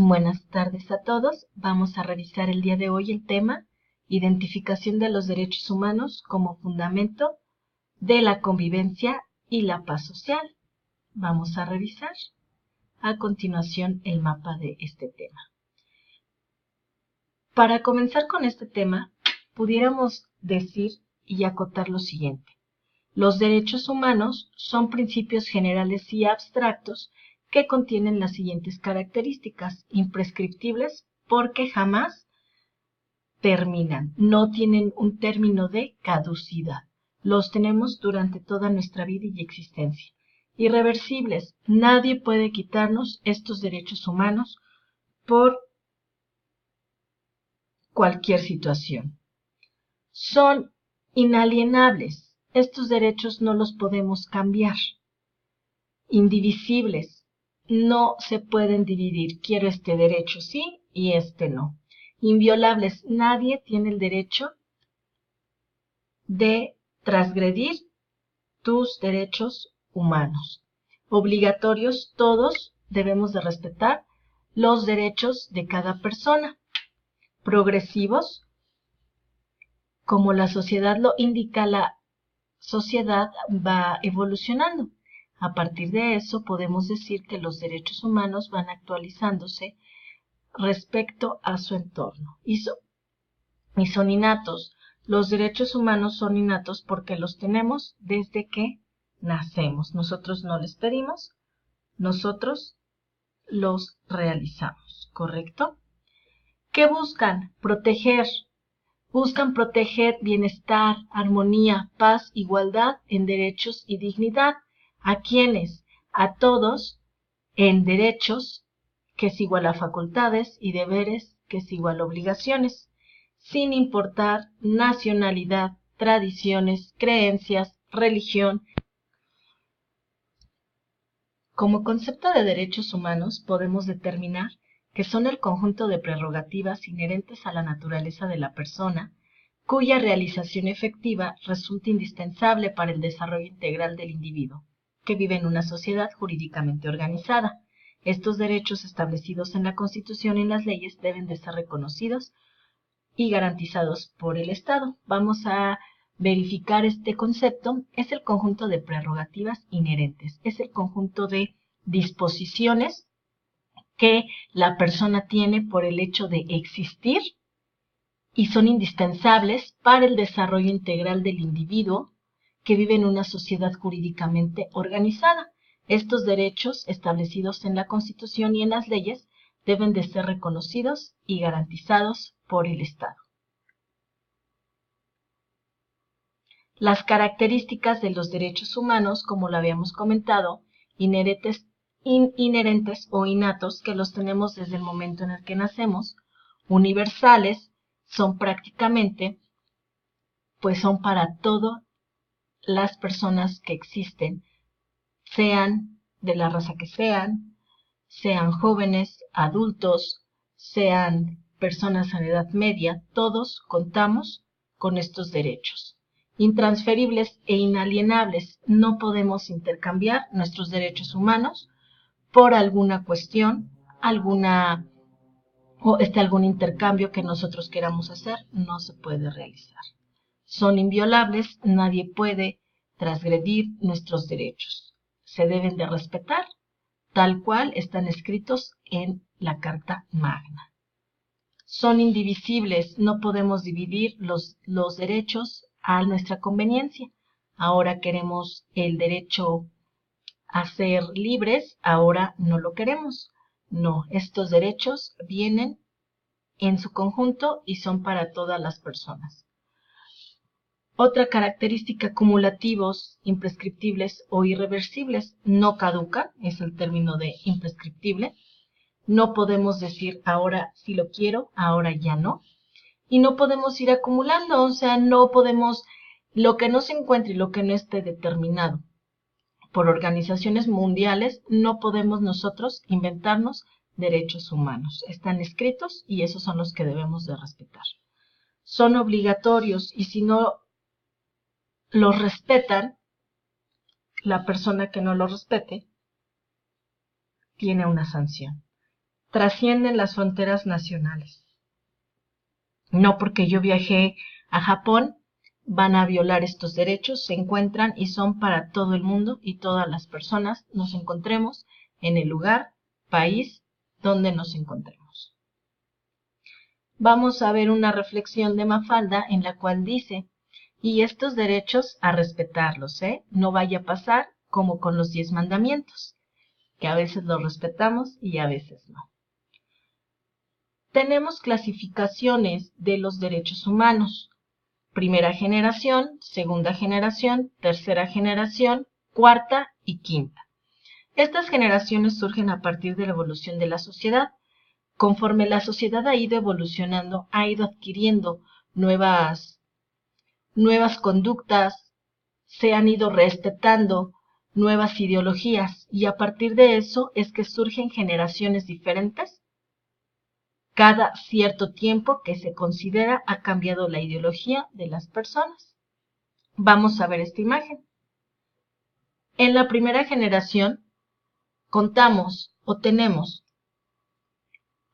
Buenas tardes a todos. Vamos a revisar el día de hoy el tema Identificación de los derechos humanos como fundamento de la convivencia y la paz social. Vamos a revisar a continuación el mapa de este tema. Para comenzar con este tema, pudiéramos decir y acotar lo siguiente. Los derechos humanos son principios generales y abstractos que contienen las siguientes características: imprescriptibles porque jamás terminan, no tienen un término de caducidad, los tenemos durante toda nuestra vida y existencia. Irreversibles, nadie puede quitarnos estos derechos humanos por cualquier situación. Son inalienables, estos derechos no los podemos cambiar. Indivisibles, no se pueden dividir, quiero este derecho sí y este no. Inviolables, nadie tiene el derecho de transgredir tus derechos humanos. Obligatorios, todos debemos de respetar los derechos de cada persona. Progresivos, como la sociedad lo indica, la sociedad va evolucionando. A partir de eso podemos decir que los derechos humanos van actualizándose respecto a su entorno. Y son innatos. Los derechos humanos son innatos porque los tenemos desde que nacemos. Nosotros no les pedimos, nosotros los realizamos, ¿correcto? ¿Qué buscan? Proteger. Buscan proteger bienestar, armonía, paz, igualdad en derechos y dignidad. ¿A quiénes? A todos en derechos, que es igual a facultades, y deberes, que es igual a obligaciones, sin importar nacionalidad, tradiciones, creencias, religión. Como concepto de derechos humanos podemos determinar que son el conjunto de prerrogativas inherentes a la naturaleza de la persona, cuya realización efectiva resulta indispensable para el desarrollo integral del individuo, que vive en una sociedad jurídicamente organizada. Estos derechos establecidos en la Constitución y en las leyes deben de ser reconocidos y garantizados por el Estado. Vamos a verificar este concepto. Es el conjunto de prerrogativas inherentes, es el conjunto de disposiciones que la persona tiene por el hecho de existir y son indispensables para el desarrollo integral del individuo que vive en una sociedad jurídicamente organizada. Estos derechos establecidos en la Constitución y en las leyes deben de ser reconocidos y garantizados por el Estado. Las características de los derechos humanos, como lo habíamos comentado, inherentes o innatos, que los tenemos desde el momento en el que nacemos. Universales, son prácticamente, pues son para todas las personas que existen, sean de la raza que sean jóvenes, adultos, sean personas en edad media, todos contamos con estos derechos. Intransferibles e inalienables, no podemos intercambiar nuestros derechos humanos por alguna cuestión, algún intercambio que nosotros queramos hacer, no se puede realizar. Son inviolables, nadie puede transgredir nuestros derechos. Se deben de respetar tal cual están escritos en la Carta Magna. Son indivisibles, no podemos dividir los derechos a nuestra conveniencia. Ahora queremos el derecho a ser libres, ahora no lo queremos. No, estos derechos vienen en su conjunto y son para todas las personas. Otra característica: cumulativos, imprescriptibles o irreversibles. No caducan, es el término de imprescriptible. No podemos decir ahora sí lo quiero, ahora ya no. Y no podemos ir acumulando, o sea, no podemos, lo que no se encuentre y lo que no esté determinado por organizaciones mundiales, no podemos nosotros inventarnos derechos humanos. Están escritos y esos son los que debemos de respetar. Son obligatorios y si no los respetan, la persona que no los respete tiene una sanción. trascienden las fronteras nacionales. No porque yo viajé a Japón van a violar estos derechos, se encuentran y son para todo el mundo y todas las personas nos encontremos en el lugar, país donde nos encontremos. Vamos a ver una reflexión de Mafalda en la cual dice, y estos derechos a respetarlos, no vaya a pasar como con los 10 mandamientos, que a veces los respetamos y a veces no. Tenemos clasificaciones de los derechos humanos. Primera generación, segunda generación, tercera generación, cuarta y quinta. Estas generaciones surgen a partir de la evolución de la sociedad. Conforme la sociedad ha ido evolucionando, ha ido adquiriendo nuevas conductas, se han ido respetando nuevas ideologías y a partir de eso es que surgen generaciones diferentes. Cada cierto tiempo que se considera ha cambiado la ideología de las personas. Vamos a ver esta imagen. En la primera generación contamos o tenemos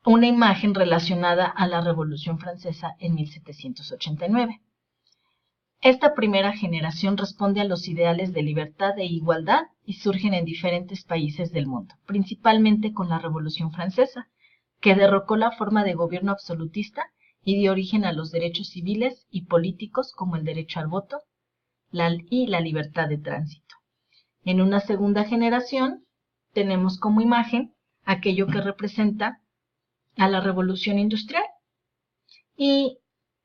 una imagen relacionada a la Revolución Francesa en 1789. Esta primera generación responde a los ideales de libertad e igualdad y surgen en diferentes países del mundo, principalmente con la Revolución Francesa, que derrocó la forma de gobierno absolutista y dio origen a los derechos civiles y políticos como el derecho al voto y la libertad de tránsito. En una segunda generación tenemos como imagen aquello que representa a la revolución industrial y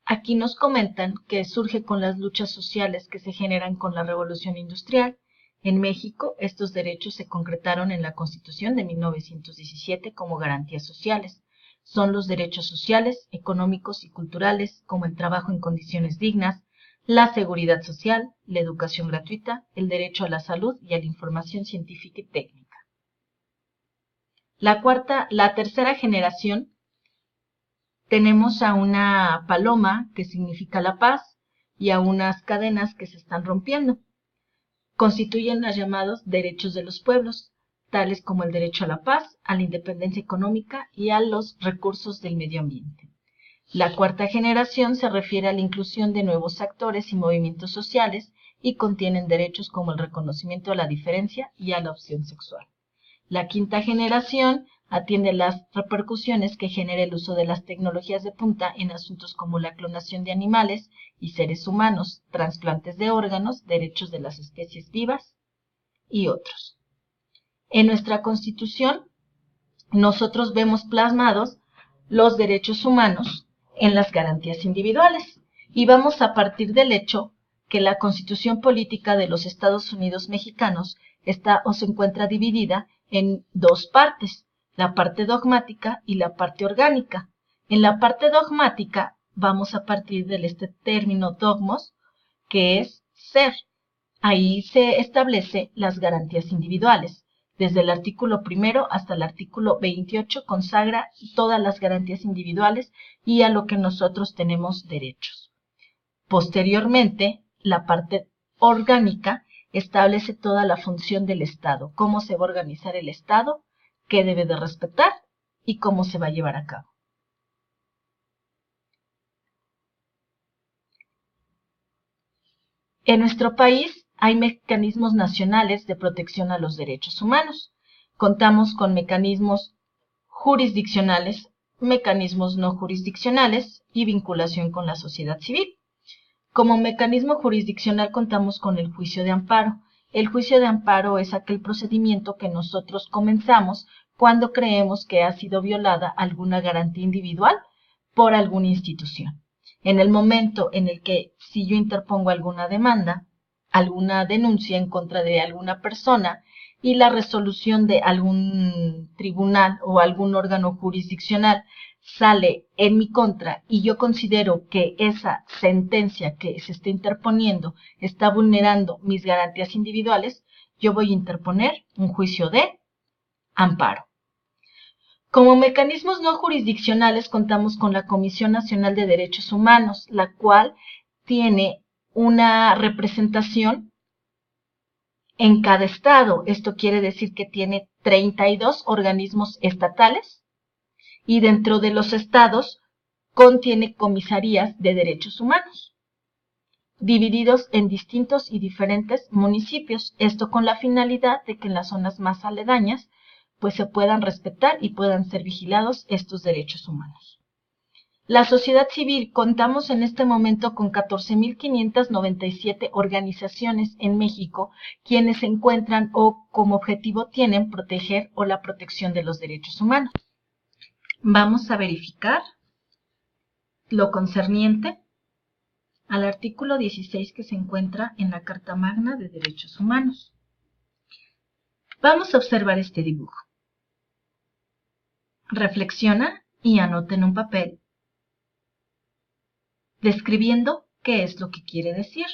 aquí nos comentan que surge con las luchas sociales que se generan con la revolución industrial. En México, estos derechos se concretaron en la Constitución de 1917 como garantías sociales. Son los derechos sociales, económicos y culturales, como el trabajo en condiciones dignas, la seguridad social, la educación gratuita, el derecho a la salud y a la información científica y técnica. La tercera generación, tenemos a una paloma que significa la paz y a unas cadenas que se están rompiendo. Constituyen los llamados derechos de los pueblos, tales como el derecho a la paz, a la independencia económica y a los recursos del medio ambiente. La cuarta generación se refiere a la inclusión de nuevos actores y movimientos sociales y contienen derechos como el reconocimiento a la diferencia y a la opción sexual. La quinta generación atiende las repercusiones que genera el uso de las tecnologías de punta en asuntos como la clonación de animales y seres humanos, trasplantes de órganos, derechos de las especies vivas y otros. En nuestra Constitución, nosotros vemos plasmados los derechos humanos en las garantías individuales y vamos a partir del hecho que la Constitución Política de los Estados Unidos Mexicanos está o se encuentra dividida en dos partes, la parte dogmática y la parte orgánica. En la parte dogmática vamos a partir de este término dogmos, que es ser. Ahí se establece las garantías individuales. Desde el artículo 1 hasta el artículo 28 consagra todas las garantías individuales y a lo que nosotros tenemos derechos. Posteriormente, la parte orgánica establece toda la función del Estado, cómo se va a organizar el Estado, qué debe de respetar y cómo se va a llevar a cabo. En nuestro país hay mecanismos nacionales de protección a los derechos humanos. Contamos con mecanismos jurisdiccionales, mecanismos no jurisdiccionales y vinculación con la sociedad civil. Como mecanismo jurisdiccional contamos con el juicio de amparo. El juicio de amparo es aquel procedimiento que nosotros comenzamos cuando creemos que ha sido violada alguna garantía individual por alguna institución. En el momento en el que si yo interpongo alguna demanda, alguna denuncia en contra de alguna persona y la resolución de algún tribunal o algún órgano jurisdiccional sale en mi contra y yo considero que esa sentencia que se está interponiendo está vulnerando mis garantías individuales, yo voy a interponer un juicio de amparo. Como mecanismos no jurisdiccionales contamos con la Comisión Nacional de Derechos Humanos, la cual tiene una representación en cada estado. Esto quiere decir que tiene 32 organismos estatales y dentro de los estados contiene comisarías de derechos humanos, divididos en distintos y diferentes municipios, esto con la finalidad de que en las zonas más aledañas pues se puedan respetar y puedan ser vigilados estos derechos humanos. La sociedad civil contamos en este momento con 14.597 organizaciones en México, quienes se encuentran o como objetivo tienen proteger o la protección de los derechos humanos. Vamos a verificar lo concerniente al artículo 16 que se encuentra en la Carta Magna de Derechos Humanos. Vamos a observar este dibujo. Reflexiona y anota en un papel, describiendo qué es lo que quiere decir.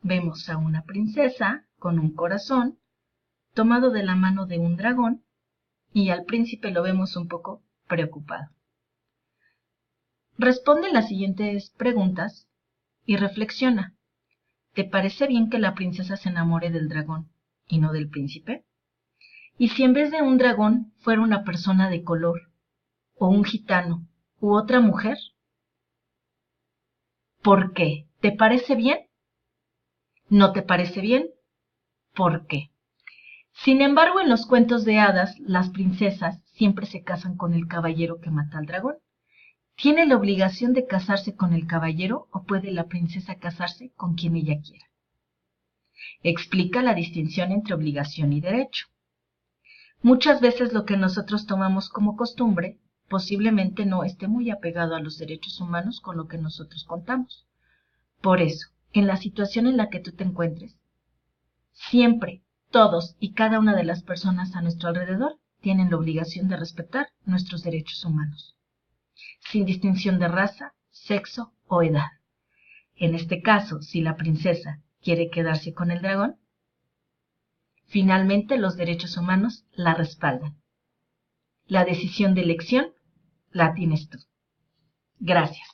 Vemos a una princesa con un corazón tomado de la mano de un dragón y al príncipe lo vemos un poco preocupado. Responde las siguientes preguntas y reflexiona. ¿Te parece bien que la princesa se enamore del dragón y no del príncipe? ¿Y si en vez de un dragón fuera una persona de color, o un gitano, u otra mujer? ¿Por qué? ¿Te parece bien? ¿No te parece bien? ¿Por qué? Sin embargo, en los cuentos de hadas, las princesas siempre se casan con el caballero que mata al dragón. ¿Tiene la obligación de casarse con el caballero o puede la princesa casarse con quien ella quiera? Explica la distinción entre obligación y derecho. Muchas veces lo que nosotros tomamos como costumbre posiblemente no esté muy apegado a los derechos humanos con lo que nosotros contamos. Por eso, en la situación en la que tú te encuentres, siempre, todos y cada una de las personas a nuestro alrededor tienen la obligación de respetar nuestros derechos humanos, sin distinción de raza, sexo o edad. En este caso, si la princesa quiere quedarse con el dragón, finalmente los derechos humanos la respaldan. La decisión de elección la tienes tú. Gracias.